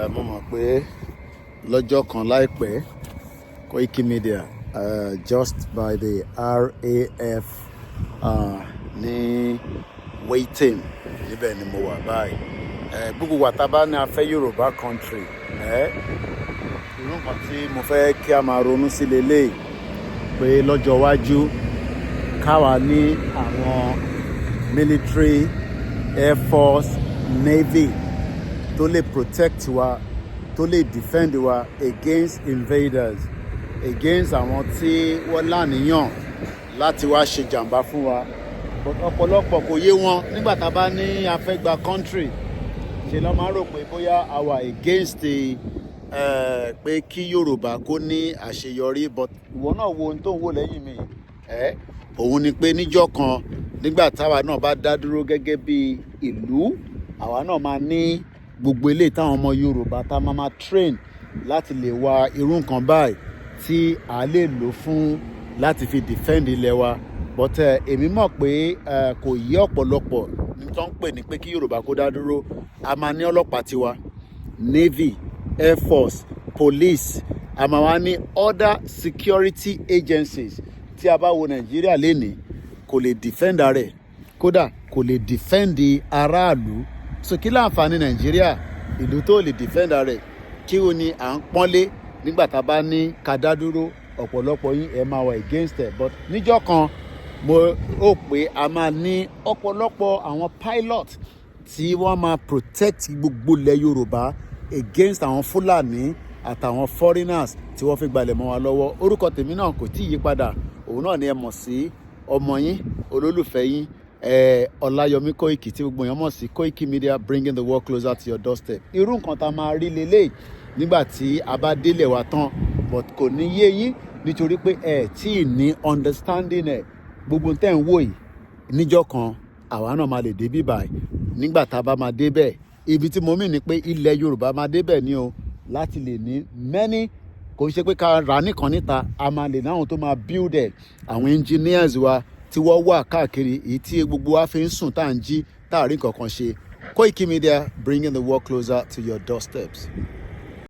Mo mọ̀ pé lọ́jọ́ kan láìpẹ́ Koikimedia just by the RAF ní waiting níbẹ̀ ni mo wà báyìí. Gbogbo wa tá bá ní a fẹ́ Yorùbá country irú nǹkan tí mo fẹ́ kí a máa ronú sí leléyìí pé lọ́jọ́ iwájú káwa ní àwọn military, air force, navy tó lè protect wa, tó lè defend wa against invaders, against àwọn tí wọ́n láníyàn láti wá ṣe jàǹbá fún wa. But ọ̀pọ̀lọpọ̀ kò yé wọn nígbà tá a bá ní a fẹ́ gba country ṣe lọ́ máa rò pé bóyá a wà against the pé kí Yorùbá kó ní àṣeyọrí. But ìwọ náà wo ohun tó ń wò lẹ́yìn mi òun ni pé níjọ́ kan nígbà táwa náà bá dá dúró gẹ́gẹ́ bí ìlú, àwa náà máa ní gbogbo eléyìí táwọn ọmọ Yorùbá tá máa train láti lè wa irú nǹkan báyìí tí a lè lò fún láti fi defend ilẹ̀ wa. But èmi mọ̀ pé kò yé ọ̀pọ̀lọpọ̀ tó ń pè ní pé kí Yorùbá kó dá dúró. A máa ní ọlọ́pàá tiwa, navy, air force, police, a máa wá ní other security agencies. Tí a bá wo Nàìjíríà lénìí kò lè defend rẹ̀, kódà kò lè defend aráàlú. So kí láǹfààní Nàìjíríà, ìlú tó lè defend rẹ̀, kí o ní à ń pọ́nlé nígbà tá a bá ní ká dá dúró. Ọ̀pọ̀lọpọ̀ yín ẹ máa wà against ẹ̀. But níjọ́ kan mo rò pé a máa ní ọ̀pọ̀lọpọ̀ àwọn pilot tí wọ́n máa protect gbogbo ilẹ̀ Yorùbá against àwọn Fúlàní àtàwọn foreigners tí wọ́n fi gbalẹ̀ mọ́ wa lọ́wọ́. Orúkọ tèmi náà kò tí ì yí padà, òun náà ni ẹ mọ̀ sí ọmọ yín, olólùfẹ́ yín, Ọláyọmí Koiki, tí gbogbo èèyàn mọ̀ sí Koikimedia, bringing the world closer to your doorstep. Irú nǹkan tá a máa rí leléyìí nígbà tí a bá délẹ̀ wa tán, but kò ní yé yín nítorí pé ẹ tí ì ní understanding ẹ̀. Gbogbo tẹ́ ń wò yìí níjọ́ kan àwa náà máa lè dé bí báyìí. Nígbà tá a bá máa débẹ̀, ibi tí mo mì ní pé ilẹ̀ Yorùbá máa débẹ̀ ni o, láti lè ní many, kò ṣe pé ká ra nìkan níta, a máa lè náwọn tó máa build ẹ̀, àwọn engineers wa tí wọ́n wà káàkiri, èyí tí gbogbo wa fi ń sùn tá à ń jí tá à rí nǹkan kan ṣe. Koikimedia, bringing the world closer to your doorsteps.